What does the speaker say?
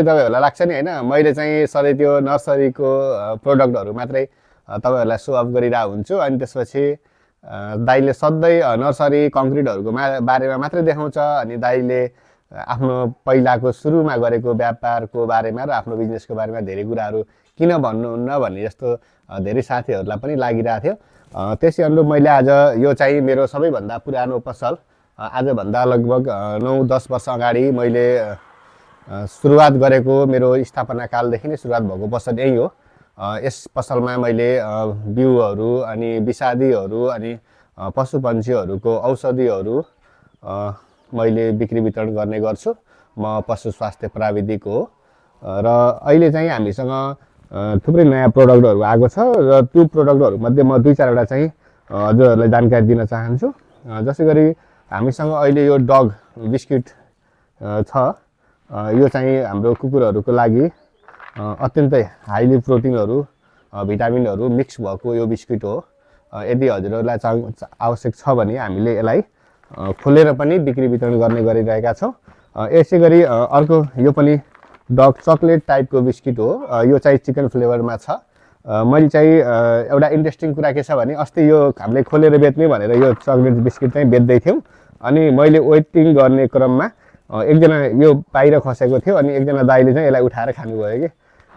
तपाईहरुलाई लाग्छ नि हैन मैले चाहिँ सधैँ त्यो नर्सरीको प्रोडक्टहरु मात्रै तपाईहरुलाई सो अफ गरिरहेको हुन्छु अनि त्यसपछि दाइले सधैँ नर्सरी कङ्क्रिटहरुको बारेमा मात्रै देखाउँछ अनि दाइले आफ्नो पहिलाको सुरुमा गरेको व्यापारको बारेमा र आफ्नो बिजनेसको बारेमा धेरै कुराहरु किन भन्नुहुन्न भन्ने जस्तो धेरै साथीहरुलाई पनि लागिरहेको थियो त्यसै अनुरूप मैले आज यो चाहिँ मेरो सबैभन्दा पुरानो पसल आज भन्दा लगभग 9-10 वर्ष अगाडि मैले सुरुवात गरेको मेरो स्थापना कालदेखि नै सुरुवात भएको पसल यही हो यस पसलमा मैले बिउहरु अनि विषादीहरु अनि पशुपन्छीहरुको औषधिहरु मैले बिक्री वितरण गर्ने गर्छु म पशु स्वास्थ्य प्राविधिक हो र अहिले चाहिँ हामीसँग थुप्रै नयाँ प्रोडक्टहरु आएको छ र त्यो प्रोडक्टहरु मध्ये म 2-4 वटा चाहिँ हजुरहरुलाई जानकारी दिन चाहन्छु जसैगरी हामीसँग अहिले यो डग बिस्किट छ यो चाहिँ हाम्रो कुकुरहरुको लागि अत्यन्तै हाइली प्रोटिनहरु भिटामिनहरु मिक्स भएको यो बिस्किट हो यदि हजुरहरुलाई आवश्यक छ भने हामीले यसलाई खोलेर पनि बिक्री वितरण गर्ने गरिरहेका छौं यसैगरी अर्को यो पनि डग चकलेट टाइपको बिस्किट हो यो चाहिँ चिकन फ्लेभरमा छ मैले चाहिँ एउटा इन्ट्रेस्टिङ कुरा के छ भने अस्ति यो हामीले खोलेर बेच्ने भनेर यो चकलेट बिस्किट चाहिँ बेच्दै थियौं अनि मैले वेटिङ गर्ने क्रममा एकजना यो बाहिर खसेको थियो अनि एकजना दाइले चाहिँ यसलाई उठाएर खानु भयो के